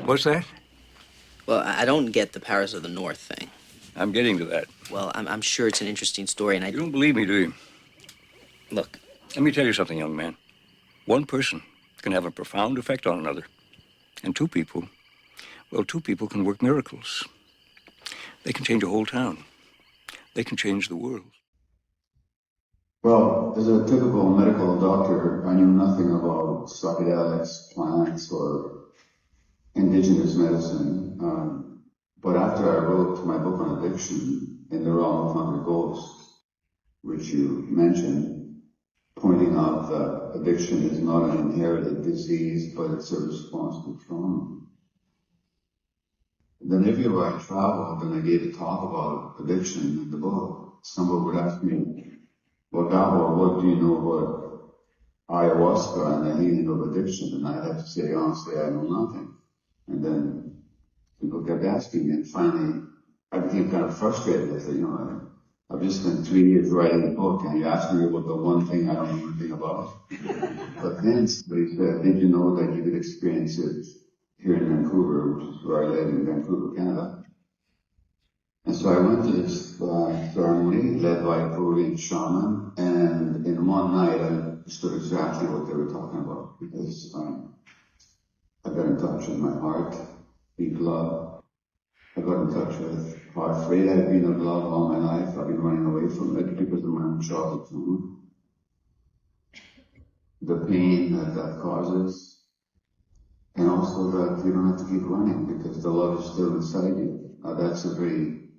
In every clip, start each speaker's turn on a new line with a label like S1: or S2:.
S1: What's that?
S2: Well, I don't get the Paris of the North thing.
S1: I'm getting to that.
S2: Well, I'm sure it's an interesting story, and
S1: You don't believe me, do you?
S2: Look.
S1: Let me tell you something, young man. One person can have a profound effect on another. And two people can work miracles. They can change a whole town. They can change the world.
S3: Well, as a typical medical doctor, I knew nothing about psychedelics, plants, or indigenous medicine. But after I wrote my book on addiction, In the Realm of Hungry Ghosts, which you mentioned, pointing out that addiction is not an inherited disease, but it's a response to trauma. Then everywhere I traveled and I gave a talk about addiction in the book, someone would ask me, well, Gabor, what do you know about ayahuasca and the healing of addiction? And I had to say, honestly, I know nothing. And then people kept asking me, and finally I became kind of frustrated. I said, I've just spent 3 years writing a book, and you asked me about the one thing I don't know anything about. But then somebody said, did you know that you could experience it here in Vancouver, which is where I live in Vancouver, Canada? And so I went to this ceremony led by a Peruvian shaman, and in one night I understood exactly what they were talking about, because I got in touch with my heart, beat love. I got in touch with how afraid I've been of love all my life. I've been running away from it because of my own childhood trauma. The pain that causes, and also that you don't have to keep running because the love is still inside you. That's a very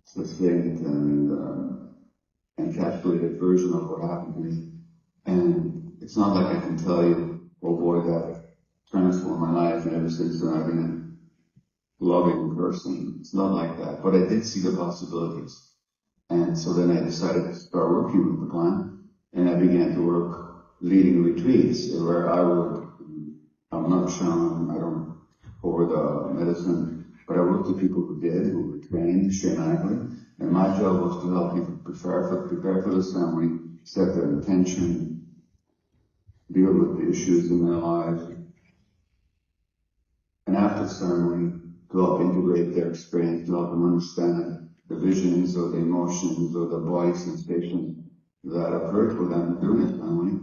S3: succinct and encapsulated version of what happened to me. And it's not like I can tell you, oh boy, that transformed my life, and ever since then I've been a loving person. It's not like that. But I did see the possibilities. And so then I decided to start working with the plant, and I began to work leading retreats where I'm not shaman, I don't pour the medicine, but I worked with people who did, who were trained shamanically, and my job was to help people prepare for the ceremony, set their intention, deal with the issues in their lives, and after the ceremony, to help integrate their experience, to help them understand the visions or the emotions or the body sensations that occurred for them during the ceremony.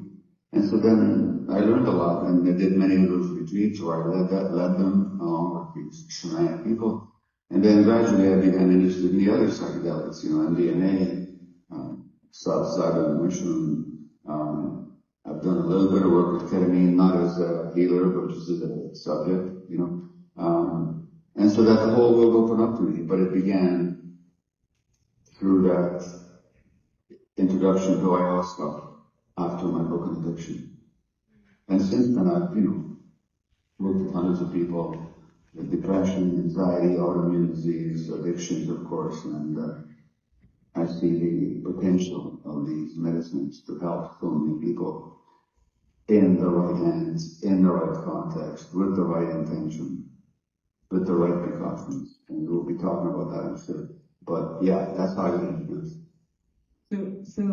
S3: And so then I learned a lot, and I did many of those retreats where I led them along with these shamanic people. And then gradually I became interested in the other psychedelics, MDMA, psilocybin, mushroom. I've done a little bit of work with ketamine, not as a healer, but just as a subject, And so that the whole world opened up to me, but it began through that introduction to ayahuasca after my book on addiction. And since then I've, worked with hundreds of people with depression, anxiety, autoimmune disease, addictions, of course, and I see the potential of these medicines to help so many people in the right hands, in the right context, with the right intention, with the right precautions. And we'll be talking about that, I'm sure. But yeah, that's how I get introduced.
S4: So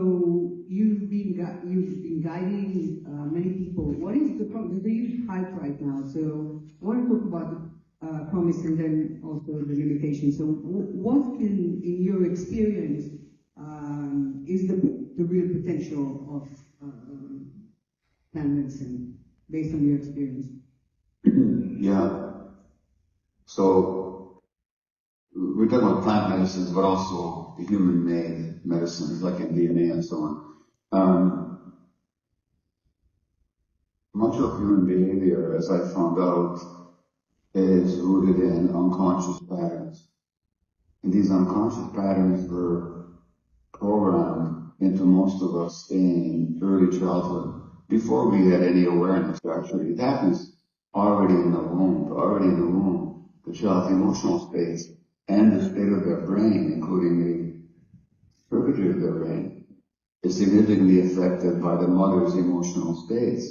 S4: you've been guiding many people. What is the problem? There's a huge hype right now. So I want to talk about the promise and then also the limitations. So what can, in your experience, is the real potential of plant medicine based on your experience?
S3: Yeah. So we're talking about plant medicines, but also human-made medicines like MDMA and so on. Much of human behavior, as I found out, is rooted in unconscious patterns. And these unconscious patterns were programmed into most of us in early childhood, before we had any awareness, actually. It happens already in the womb. The child's emotional states and the state of their brain, including the circuitry of their brain, is significantly affected by the mother's emotional states.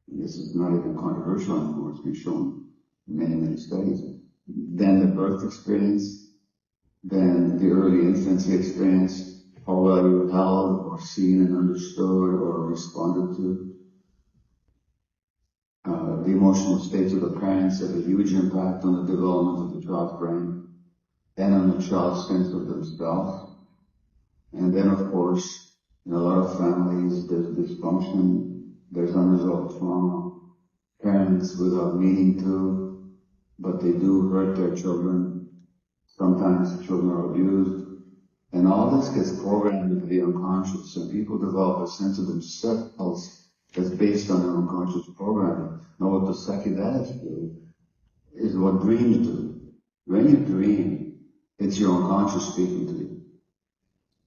S3: This is not even controversial anymore. It's been shown in many, many studies. Then the birth experience, then the early infancy experience, how well you were held or seen and understood or responded to. the emotional states of the parents have a huge impact on the development of the child's brain and on the child's sense of themselves. And then, of course, in a lot of families, there's dysfunction, there's unresolved trauma, parents without meaning to, but they do hurt their children. Sometimes children are abused. And all this gets programmed into the unconscious, and people develop a sense of themselves that's based on their unconscious programming. Now what the psychedelics do is what dreams do. When you dream, it's your unconscious speaking to you.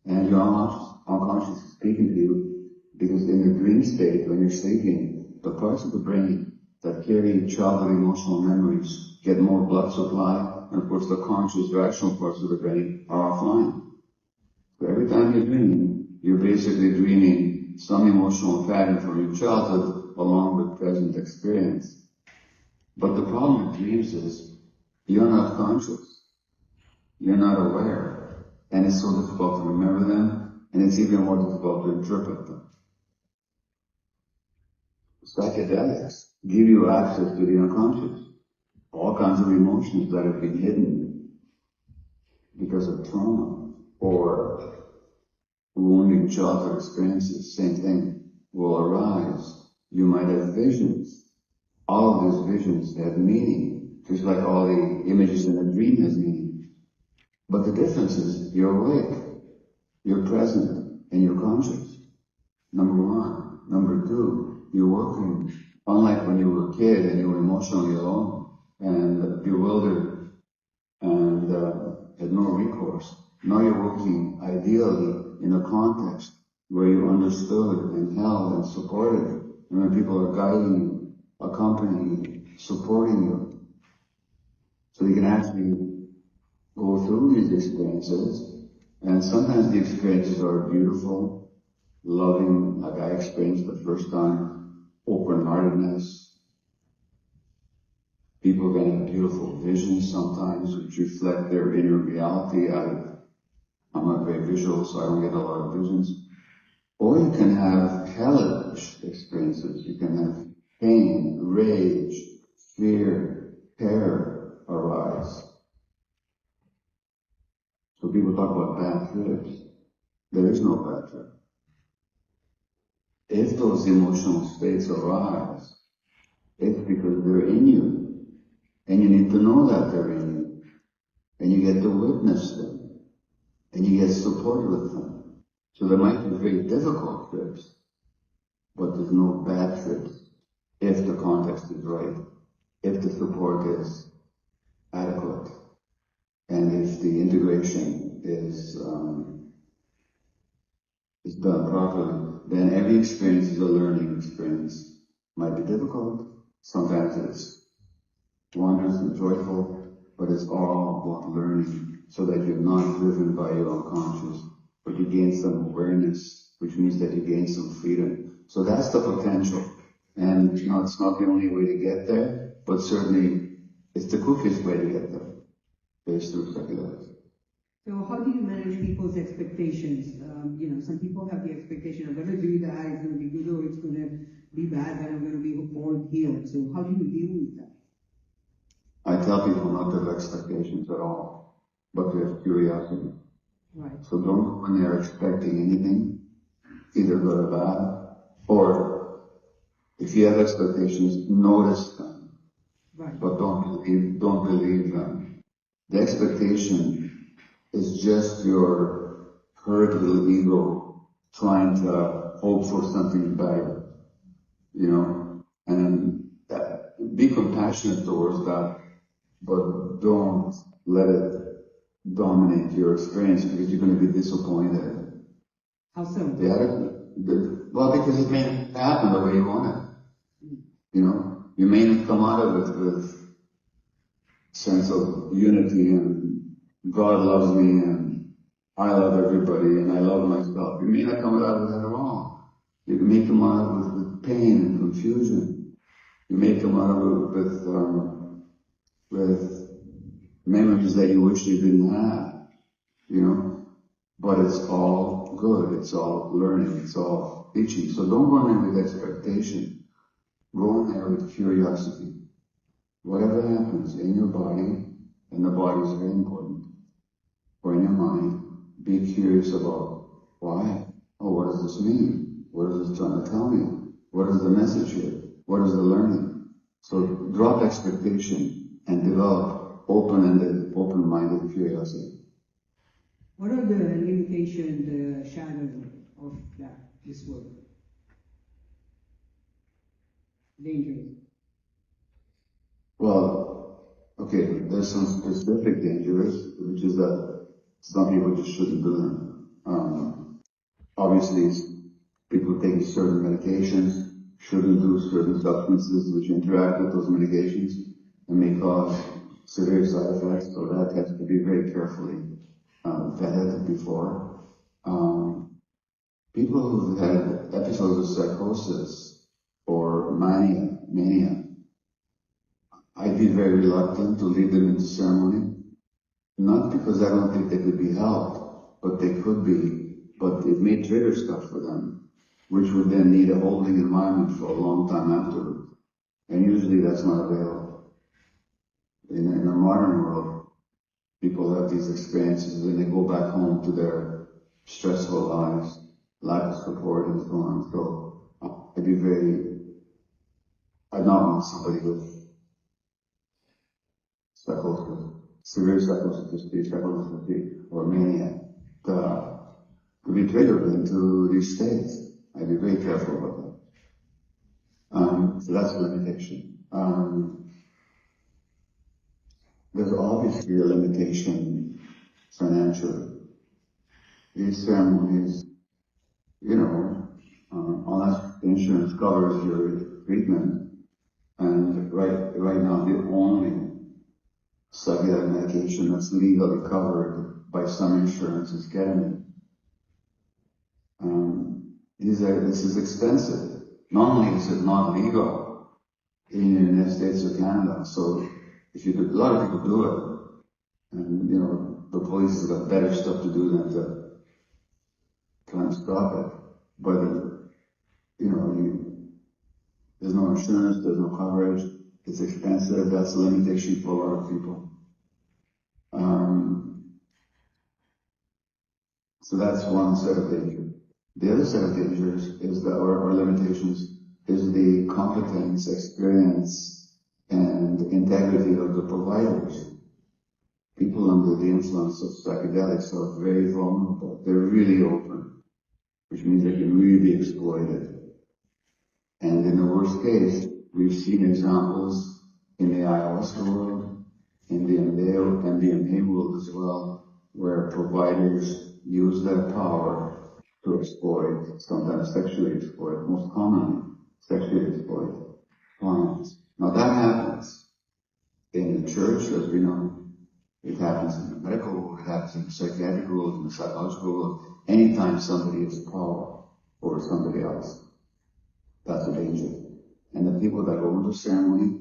S3: And your unconscious is speaking to you because in the dream state, when you're sleeping, the parts of the brain that carry childhood emotional memories get more blood supply, and of course the conscious, rational parts of the brain are offline. So every time you dream, you're basically dreaming some emotional pattern from your childhood along with present experience. But the problem with dreams is you're not conscious. You're not aware. And it's so difficult to remember them, and it's even more difficult to interpret them. Psychedelics give you access to the unconscious. All kinds of emotions that have been hidden because of trauma or wounding childhood experiences, same thing, will arise. You might have visions. All of these visions have meaning, just like all the images in a dream has meaning. But the difference is you're awake, you're present, and you're conscious. Number one. Number two, you're working, unlike when you were a kid and you were emotionally alone and bewildered and had no recourse. Now you're working ideally in a context where you understood and held and supported, and when people are guiding you, accompanying you, supporting you. So you can actually go through these experiences, and sometimes the experiences are beautiful, loving, like I experienced the first time, open-heartedness. People can have beautiful visions sometimes which reflect their inner reality. I'm not very visual, so I don't get a lot of visions. Or you can have hellish experiences. You can have pain, rage, fear, terror arise. So people talk about bad trips. There is no bad trip. If those emotional states arise, it's because they're in you. And you need to know that they're in you. And you get to witness them. And you get support with them. So there might be very difficult trips, but there's no bad trips if the context is right, if the support is adequate, and if the integration is done properly. Then every experience is a learning experience. Might be difficult. Sometimes it's wondrous and joyful, but it's all about learning so that you're not driven by your unconscious, but you gain some awareness, which means that you gain some freedom. So that's the potential. And you know, it's not the only way to get there, but certainly it's the quickest way to get there, based through psychedelics.
S4: So how do you manage people's expectations? Some people have the expectation, I'm going to do that, it's going to be good, or it's going to be bad, then I'm going to be more healed. So how do you deal with that? I
S3: tell people not to have expectations at all, but to have curiosity.
S4: Right.
S3: So don't go when they're expecting anything, either good or bad, or if you have expectations, notice them,
S4: right.
S3: But don't believe them. The expectation is just your hurt little ego trying to hope for something better, and be compassionate towards that, but don't let it dominate your experience because you're going to be disappointed.
S4: How so?
S3: Well, because it may not happen the way you want it. You may not come out of it with sense of unity and God loves me and I love everybody and I love myself. You may not come out of it at all. You may come out of it with pain and confusion. You may come out of it with memories that you wish you didn't have, But it's all good. It's all learning. It's all teaching. So don't go in with expectation. Go in there with curiosity. Whatever happens in your body, and the body is very important, or in your mind, be curious about why. Oh, what does this mean? What is this trying to tell me? What is the message here? What is the learning? So drop expectation and develop open-ended, open-minded curiosity.
S4: What are the limitations, the shadow of this work? Dangers.
S3: Well, okay, there's some specific dangers, which is that some people just shouldn't do them. Obviously, people taking certain medications shouldn't do certain substances which interact with those medications and may cause severe side effects, so that has to be very carefully vetted before. People who've had episodes of psychosis or mania, I'd be very reluctant to lead them into ceremony. Not because I don't think they could be helped, but they could be, but it may trigger stuff for them, which would then need a holding environment for a long time afterwards. And usually that's not available. In the modern world, people have these experiences and they go back home to their stressful lives, lack of support and so on. So I'd not want somebody with psychosis, severe psychosis, or mania, to be triggered into these states. I'd be very careful about that. So that's a limitation. There's obviously a limitation financially. These ceremonies, unless insurance covers your treatment, and right now the only psychedelic medication that's legally covered by some insurance is ketamine. This is expensive. Not only is it not legal in the United States or Canada, so a lot of people do it, and the police has got better stuff to do than to try and stop it. But there's no insurance, there's no coverage, it's expensive. That's a limitation for a lot of people. So that's one set of dangers. The other set of dangers is that, or limitations, is the competence, experience, and integrity of the providers. People under the influence of psychedelics are very vulnerable. They're really open, which means they can really be exploited. And in the worst case, we've seen examples in the ayahuasca world, in the MDMA world as well, where providers use their power to exploit, sometimes sexually exploit, most commonly sexually exploit clients. Now that happens in the church, as we know. It happens in the medical world, it happens in the psychiatric world, in the psychological world. Anytime somebody has power over somebody else, that's a danger. And the people that go into ceremony,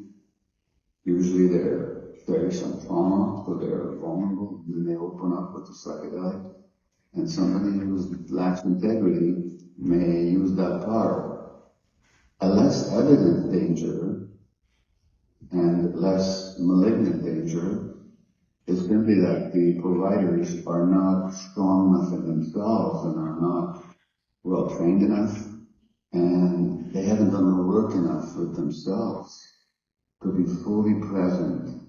S3: usually they're some trauma, so they're vulnerable, and then they open up with the psychedelic. And somebody who lacks integrity may use that power. A less evident danger and less malignant danger is simply that the providers are not strong enough in themselves and are not well trained enough, and they haven't done the work enough with themselves to be fully present,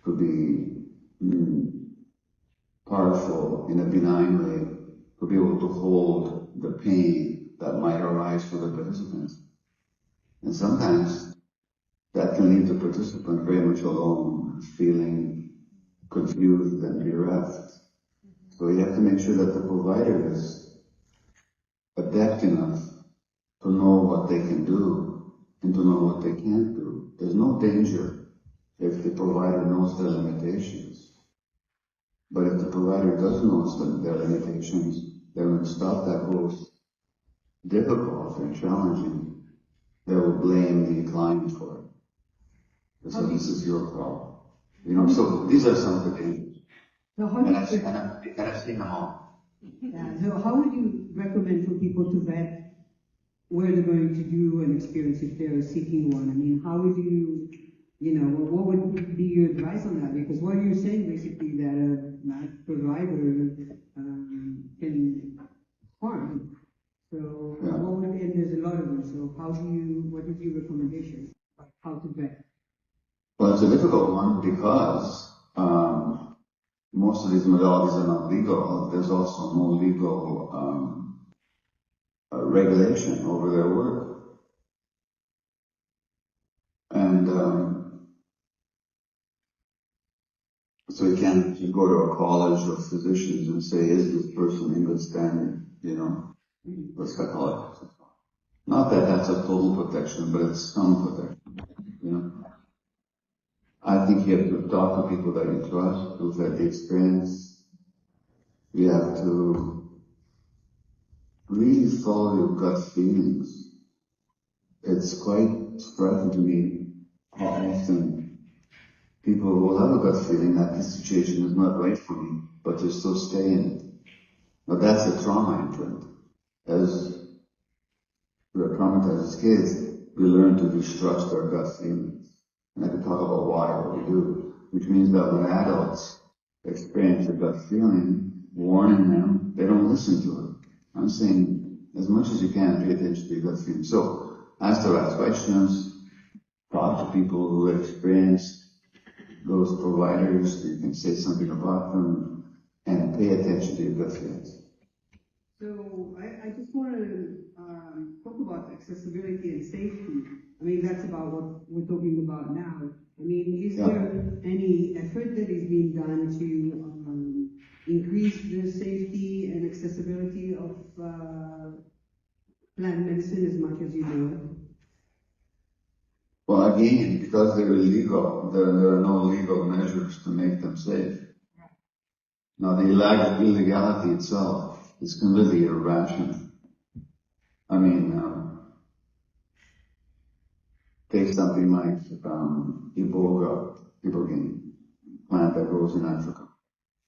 S3: to be powerful in a benign way, to be able to hold the pain that might arise for the participants. And sometimes that can leave the participant very much alone, feeling confused and bereft. So you have to make sure that the provider is adept enough to know what they can do and to know what they can't do. There's no danger if the provider knows their limitations. But if the provider doesn't know their limitations, then when stuff that goes difficult and challenging, they will blame the client for it. So this is your problem. So these are some of the dangers.
S4: So
S3: And I've seen them all.
S4: So how would you recommend for people to vet where they're going to do an experience if they're seeking one. I mean, how would you, what would be your advice on that? Because what you're saying basically that a map provider can farm. So what would, and there's a lot of them. So what is your recommendation? How to vet?
S3: Well, it's a difficult one because most of these modalities are not legal. There's also no legal regulation over their work. And so you can't just go to a college of physicians and say, is this person in good standing? The psychologist. Not that that's a total protection, but it's some protection. I think you have to talk to people that you trust, who've had the experience. You have to really follow your gut feelings. It's quite striking to me how often people will have a gut feeling that this situation is not right for me, but they still stay in it. Now that's a trauma imprint. As we are traumatized as kids, we learn to distrust our gut feelings. And I can talk about why, what we do, which means that when adults experience a gut feeling, warning them, they don't listen to it. I'm saying, as much as you can, pay attention to your gut feeling. So, ask the right questions, talk to people who have experienced those providers, you can say something about them, and pay attention to your gut feelings.
S4: So I just want to talk about accessibility and safety. I mean, that's about what we're talking about now. I mean, is there any effort that is being done to increase the safety and accessibility of plant medicine as much as you know?
S3: Well, again, because they're illegal, there are no legal measures to make them safe. Now, the illegality itself is completely irrational. I mean, take something like iboga plant that grows in Africa.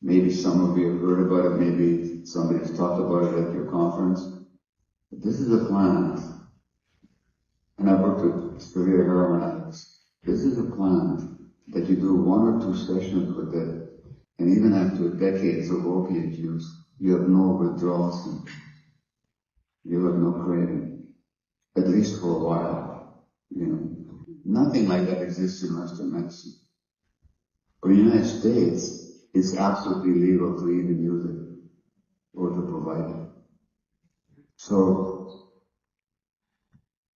S3: Maybe some of you have heard about it, maybe somebody's talked about it at your conference. But this is a plant, and I've worked with severe heroin addicts. This is a plant that you do 1 or 2 sessions with it, and even after decades of opiate use, you have no withdrawal symptoms. You have no craving, at least for a while. Nothing like that exists in Western medicine. But in the United States, it's absolutely illegal to even use it or to provide it. So,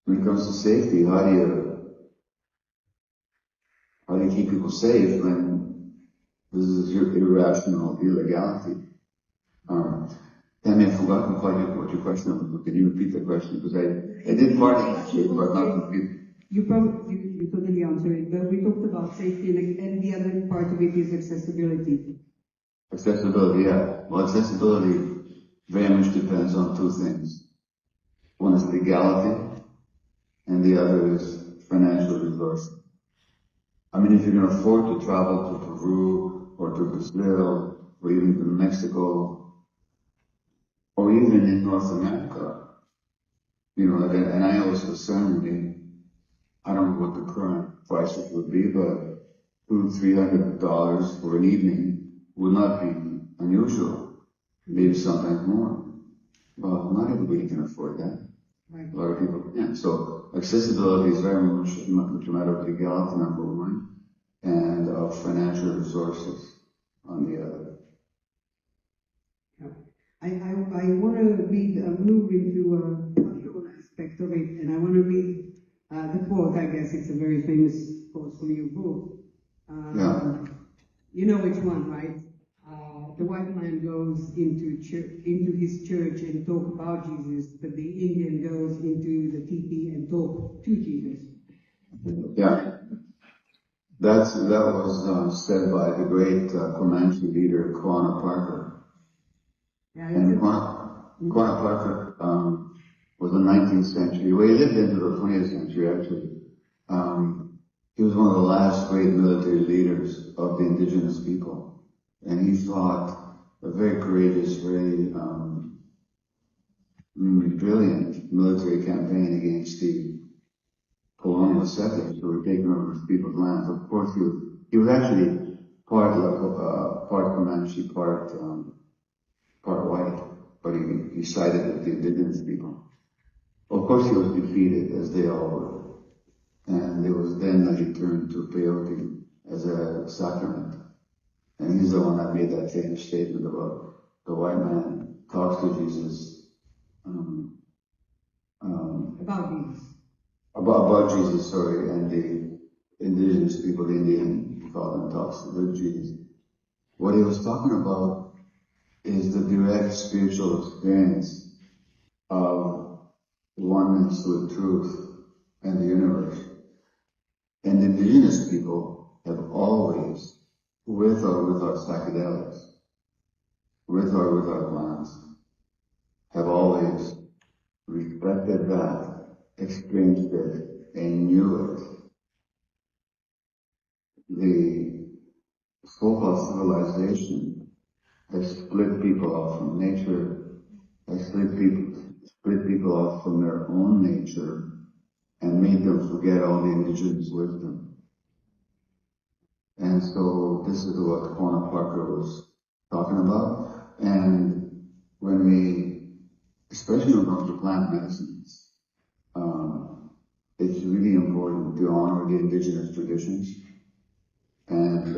S3: when it comes to safety, how do you keep people safe when this is irrational illegality? Tammy, I've forgotten quite what your question was. Can you repeat the question? Because I did part of it, but not complete.
S4: You totally answered it, but we talked about safety and the other part of it is accessibility.
S3: Accessibility, yeah. Well, accessibility very much depends on 2 things. One is legality, and the other is financial resources. I mean, if you can afford to travel to Peru or to Brazil or even to Mexico or even in North America, and I always concerned me, I don't know what the current prices would be, but $200-300 for an evening would not be unusual. Maybe sometimes more. Well, not everybody can afford that.
S4: Right.
S3: A lot of people can't. So accessibility is very much a matter of legality, number 1, and of financial resources on the other.
S4: I want to move into a cultural aspect of it, and I want to read the quote. I guess it's a very famous quote from your book. You know which one, right? The white man goes into his church and talk about Jesus, but the Indian goes into the teepee and talk to Jesus.
S3: Yeah. That was said by the great Comanche leader, Quanah Parker.
S4: Yeah,
S3: And Quanah Parker was the 19th century. Well, he lived into the 20th century, actually. He was one of the last great military leaders of the indigenous people. And he fought a very courageous, very brilliant military campaign against the colonial settlers who were taking over people's lands. Of course, he was actually part Comanche, part white, but he sided with the indigenous people. Of course, he was defeated, as they all were. And it was then that he turned to peyote as a sacrament. And he's the one that made that famous statement about the white man talks to Jesus. About Jesus, sorry, and the indigenous people, the Indian father talks with Jesus. What he was talking about is the direct spiritual experience of oneness with truth and the universe. And indigenous people have always, with or without psychedelics, with or without plants, have always respected that, experienced it, and knew it. The so-called civilization has split people off from nature, has split people off from their own nature, and made them forget all the indigenous wisdom. And so this is what Quanah Parker was talking about. And when we, especially when it comes to plant medicines, it's really important to honor the indigenous traditions, and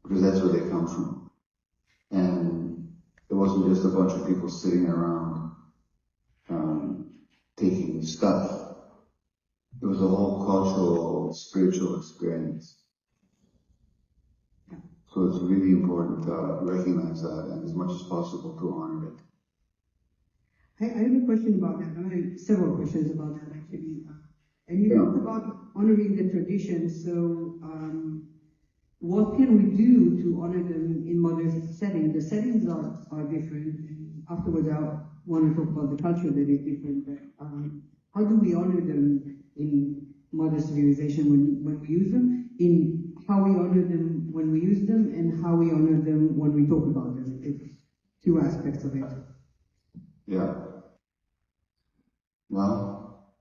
S3: because that's where they come from. And it wasn't just a bunch of people sitting around taking stuff. It was a whole cultural, spiritual experience. So it's really important to recognize that and as much as possible to honor it.
S4: I have a question about that. I have several questions about that actually. And you talked about honoring the traditions. So what can we do to honor them in modern settings? The settings are different. And afterwards, I want to talk about the culture that is different. But how do we honor them in modern civilization when we use them? In how we honor them when we use them, and how we honor them when we talk about them. It's two aspects of it.
S3: Yeah. Well,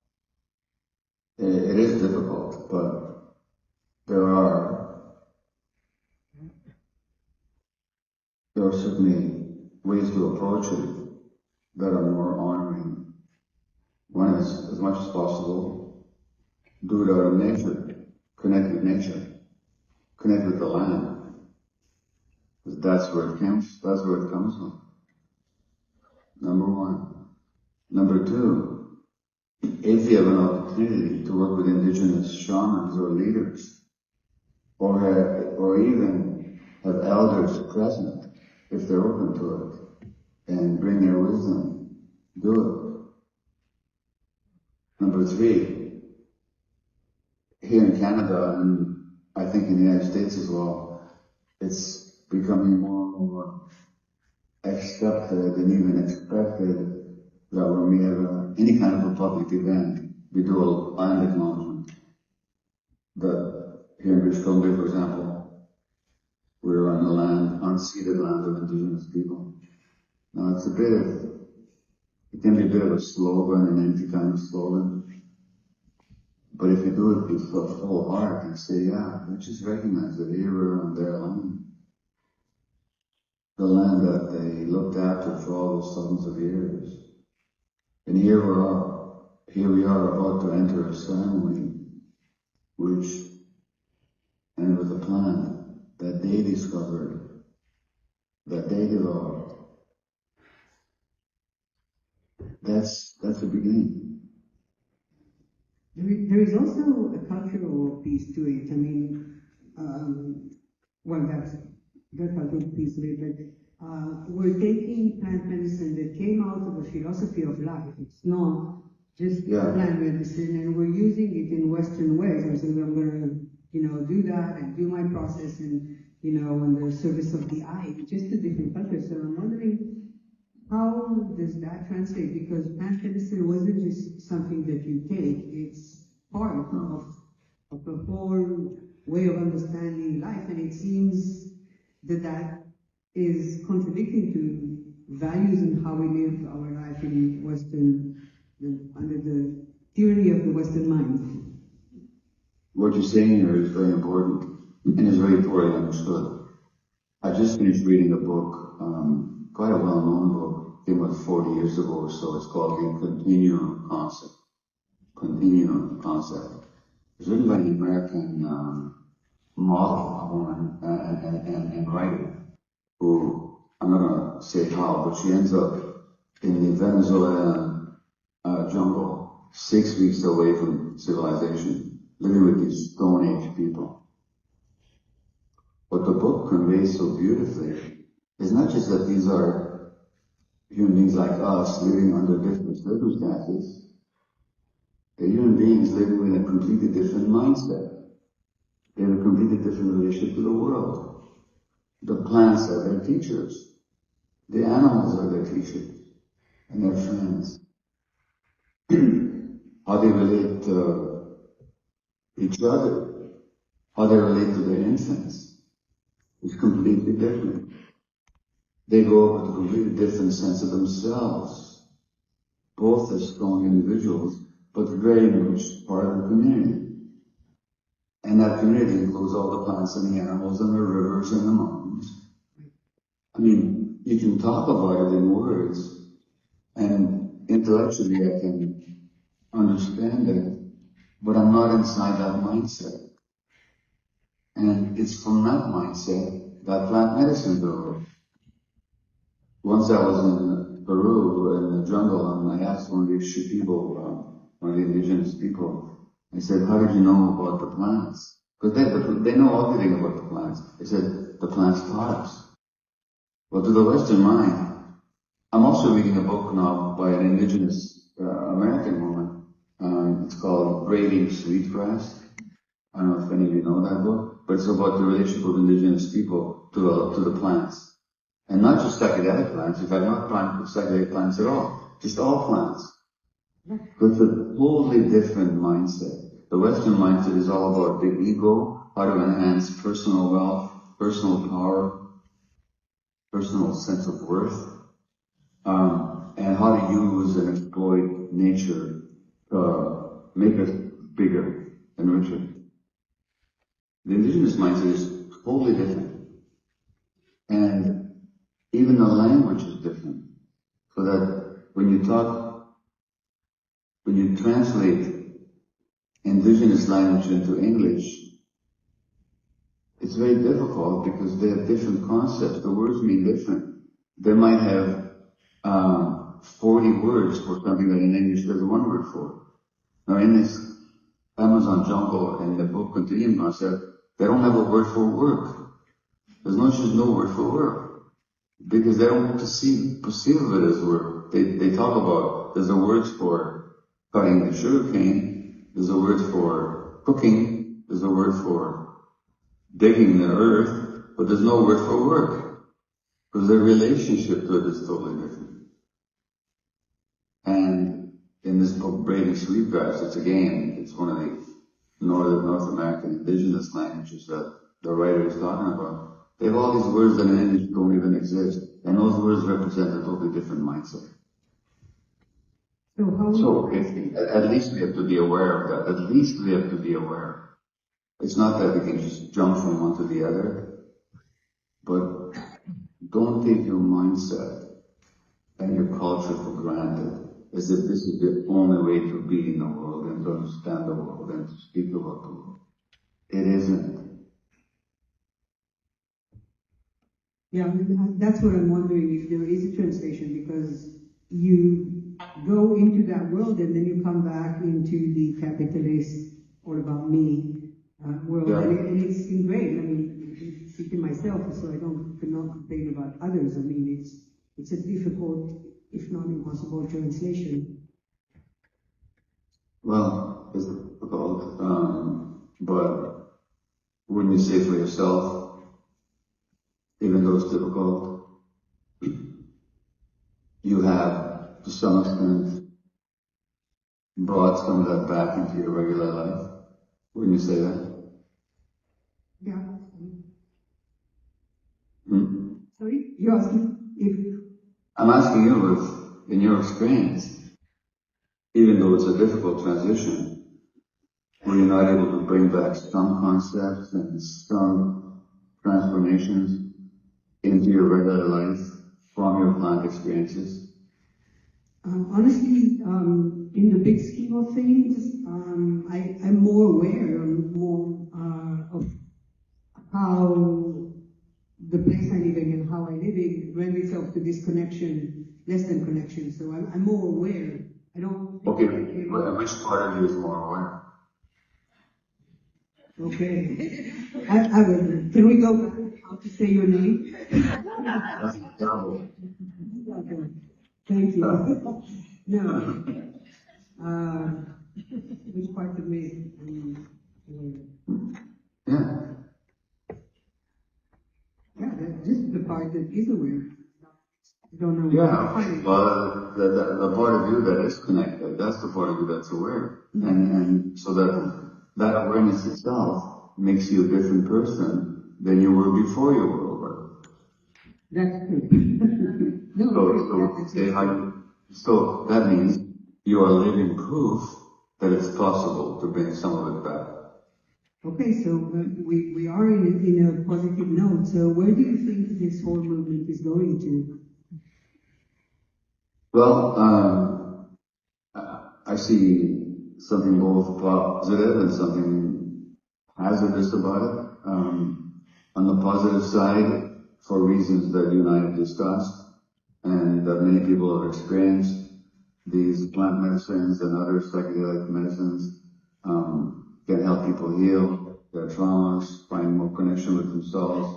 S3: it is difficult, but there are certainly ways to approach it that are more honoring. One is, as much as possible, do it out of nature, connect with nature, connect with the land, because that's where it comes from. Number one. Number two, if you have an opportunity to work with indigenous shamans or leaders, or even have elders present, if they're open to it, and bring their wisdom, do it. Number three, here in Canada, and I think in the United States as well, it's becoming more and more accepted and even expected that when we have any kind of a public event, we do a land acknowledgement. That here in British Columbia, for example, we're on the land, unceded land of indigenous people. Now it can be a bit of a slogan, an empty kind of slogan. But if you do it with a full heart and say, yeah, let's just recognize that here we're on their land. The land that they looked after for all those thousands of years. And here we are about to enter a ceremony and with a plan that they discovered, that they developed. That's the beginning.
S4: There is also a cultural piece to it. I mean, that's the cultural piece of it. But we're taking plant medicine that came out of a philosophy of life. It's not just plant medicine, and we're using it in Western ways. And so I'm going to, do that and do my process, and in the service of the eye. It's just a different culture. So I'm wondering, how does that translate? Because plant medicine wasn't just something that you take, it's part of the whole way of understanding life, and it seems that is contradicting to values and how we live our life in under the tyranny of the Western mind.
S3: What you're saying here is very important and is very poorly understood. I just finished reading a book, quite a well-known book, came out 40 years ago or so. It's called The Continuum Concept. Continuum Concept. It's written by an American model, a woman, and writer, who, I'm not going to say how, but she ends up in the Venezuelan jungle, 6 weeks away from civilization, living with these Stone Age people. What the book conveys so beautifully is not just that these are human beings like us living under different circumstances, they're human beings living with a completely different mindset. They have a completely different relationship to the world. The plants are their teachers. The animals are their teachers and their friends. How they relate to each other, how they relate to their infants is completely different. They grow up with a completely different sense of themselves, both as strong individuals, but very much part of the community. And that community includes all the plants and the animals and the rivers and the mountains. I mean, you can talk about it in words, and intellectually I can understand it, but I'm not inside that mindset. And it's from that mindset that plant medicine grew. Once I was in Peru, in the jungle, and I asked one of the Sioux people, one of the indigenous people, I said, how did you know about the plants? Because they know everything about the plants. They said, the plants taught us. Well, to the Western mind, I'm also reading a book now by an indigenous American woman. It's called Braiding Sweetgrass. I don't know if any of you know that book, but it's about the relationship of indigenous people to the plants. And not just psychedelic plants, in fact, not psychedelic plants at all, just all plants. It's a totally different mindset. The Western mindset is all about the ego, how to enhance personal wealth, personal power, personal sense of worth, and how to use and exploit nature to make us bigger and richer. The indigenous mindset is totally different. And even the language is different. So that when you translate indigenous language into English, it's very difficult because they have different concepts. The words mean different. They might have 40 words for something that in English there's one word for. Now in this Amazon jungle and the book Continuum Concept, they don't have a word for work. There's no word for work. Because they don't perceive it as work. They talk about, there's a word for cutting the sugar cane, there's a word for cooking, there's a word for digging the earth, but there's no word for work. Because their relationship to it is totally different. And in this book, Braiding Sweetgrass, it's one of the North American indigenous languages that the writer is talking about. They have all these words that in English don't even exist, and those words represent a totally different mindset. So at least we have to be aware of that. At least we have to be aware. It's not that we can just jump from one to the other, but don't take your mindset and your culture for granted, as if this is the only way to be in the world and to understand the world and to speak about the world. It isn't.
S4: Yeah, I mean, that's what I'm wondering, if there is a translation, because you go into that world and then you come back into the capitalist, all about me world,
S3: Yeah.
S4: and it's ingrained. I mean, speaking myself, so I cannot complain about others. I mean, it's a difficult, if not impossible, translation.
S3: Well, it's difficult, but wouldn't you say for yourself, even though it's difficult, you have, to some extent, brought some of that back into your regular life? Wouldn't you say that?
S4: Yeah.
S3: Hmm?
S4: Sorry? You're asking if...
S3: I'm asking you if, in your experience, even though it's a difficult transition, were you not able to bring back some concepts and some transformations into your regular life from your plant experiences?
S4: Honestly, in the big scheme of things, I'm more aware of how the place I live in and how I live in lend itself to this connection, less than connection. So I'm more aware. I don't.
S3: Okay, but which part of you is more aware?
S4: Okay. I will. Can we go back? How to say your name?
S3: That's terrible.
S4: Okay. Thank you. No. Which part of me?
S3: Yeah.
S4: Yeah, just the part that is aware. I don't know.
S3: Yeah, well, the part of you that is connected, that's the part of you that's aware. And so that awareness itself makes you a different person than you were before you were aware.
S4: That's true.
S3: So that means you are living proof that it's possible to bring some of it back.
S4: Okay, so we are in a positive note. So where do you think this whole movement is going to?
S3: Well, I see something both positive and something hazardous about it. On the positive side, for reasons that you and I have discussed, and that many people have experienced, these plant medicines and other psychedelic medicines can help people heal their traumas, find more connection with themselves,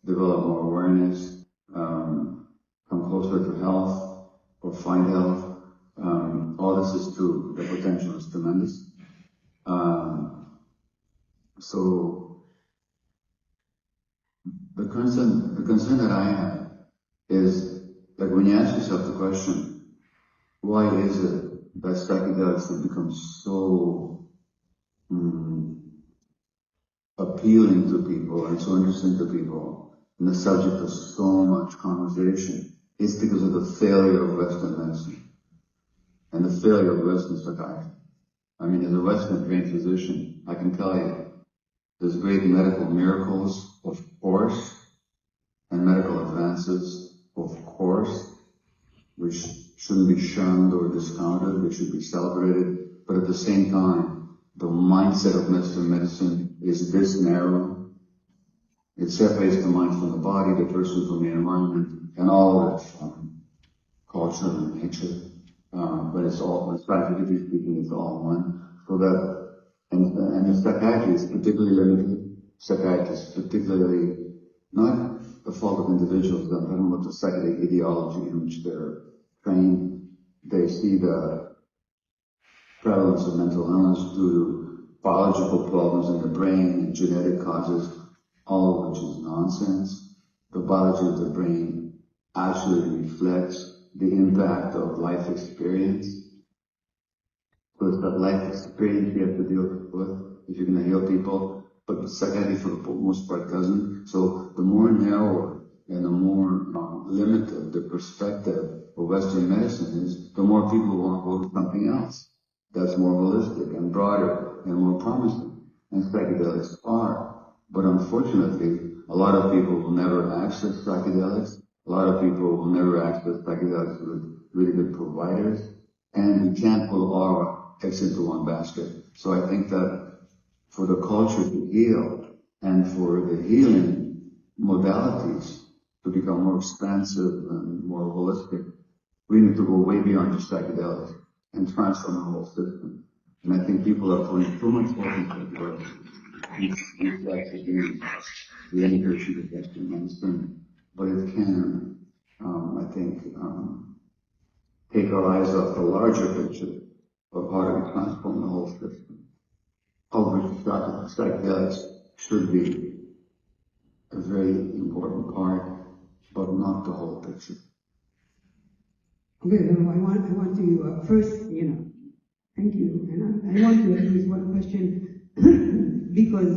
S3: develop more awareness, come closer to health, or find health. All this is true. The potential is tremendous. So the concern that I have is, like, when you ask yourself the question, why is it that psychedelics have become so appealing to people and so interesting to people, and the subject of so much conversation? It's because of the failure of Western medicine and the failure of Western psychiatry. I mean, as a Western trained physician, I can tell you, there's great medical miracles, of course, and medical advances, of course, which shouldn't be shunned or discounted, which should be celebrated. But at the same time, the mindset of Western medicine is this narrow. It separates the mind from the body, the person from the environment, and all of it from culture and nature. But it's all, scientifically speaking, it's all one. So that, and the psychiatry is particularly limited. Psychiatry is particularly not the fault of individuals. I'm talking about the psychedelic ideology in which they're trained. They see the prevalence of mental illness due to biological problems in the brain and genetic causes, all of which is nonsense. The biology of the brain actually reflects the impact of life experience. So it's that life experience you have to deal with if you're going to heal people, but psychiatry for the most part doesn't. So the more narrow and the more limited the perspective of Western medicine is, the more people want to go to something else that's more holistic and broader and more promising. And psychedelics are. But unfortunately, a lot of people will never access psychedelics. A lot of people will never access psychedelics with really good providers. And we can't put all our eggs into one basket. So I think that for the culture to heal and for the healing modalities to become more expansive and more holistic, we need to go way beyond just psychedelics and transform the whole system. And I think people are putting too much focus into these activities, the energy of Western medicine, but it can, I think, take our eyes off the larger picture of how to transform the whole system, of which psychedelics should be a very important part, but not the whole picture.
S4: Okay, I want to first, thank you, and I want to ask one question because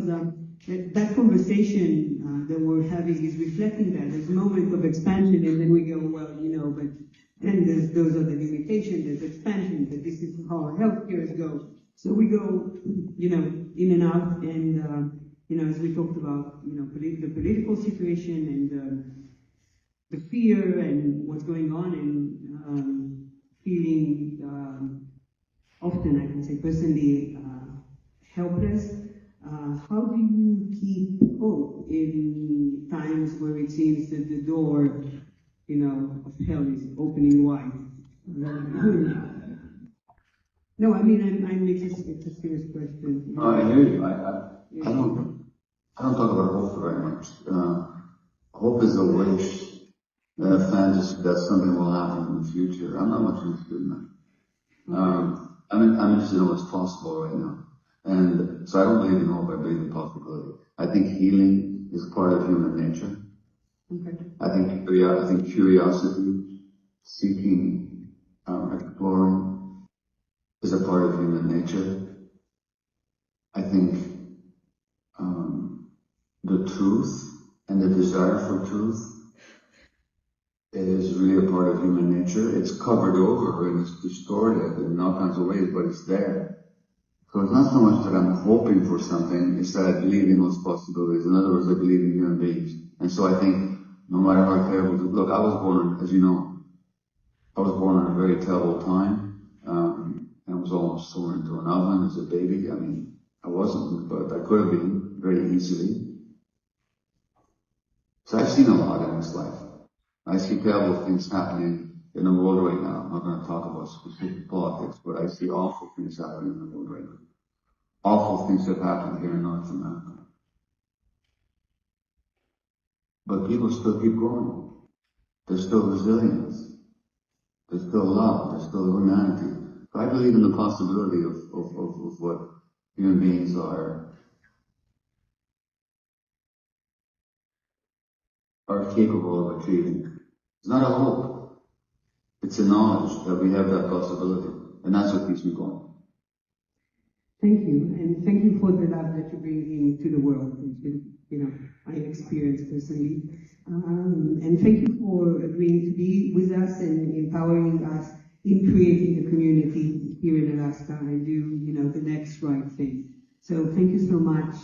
S4: that conversation that we're having is reflecting that. There's a moment of expansion, and then we go, well, but then those are the limitations, there's expansion, that this is how our healthcare goes. So we go, in and out, and, as we talked about, the political situation and the fear and what's going on, and feeling often, I can say personally, helpless. How do you keep hope in times where it seems that the door, of hell is opening wide? No, I mean, it's a serious question.
S3: No, I hear you. I don't talk about hope very much. Hope is a wish, a fantasy that something will happen in the future. I'm not much interested in that. I'm interested in what's possible right now. And so I don't believe in hope, I believe in possibility. I think healing is part of human nature.
S4: Okay.
S3: I think curiosity, seeking, exploring is a part of human nature. I think the truth and the desire for truth is really a part of human nature. It's covered over and it's distorted in all kinds of ways, but it's there. So it's not so much that I'm hoping for something, it's that I believe in those possibilities. In other words, I believe in human beings. And so I think, no matter how terrible it is, look, I was born, as you know, I was born in a very terrible time, and I was almost thrown into an oven as a baby. I mean, I wasn't, but I could have been very easily. So I've seen a lot in this life. I see terrible things happening in the world right now. I'm not going to talk about specific politics, but I see awful things happening in the world right now. Awful things have happened here in North America. But people still keep going. There's still resilience. There's still love. There's still humanity. So I believe in the possibility of what human beings are capable of achieving. It's not a hope. It's a knowledge that we have that possibility. And that's what keeps me going.
S4: Thank you, and thank you for the love that you bring into the world, which I experience personally. And thank you for agreeing to be with us and empowering us in creating a community here in Alaska and do, the next right thing. So thank you so much.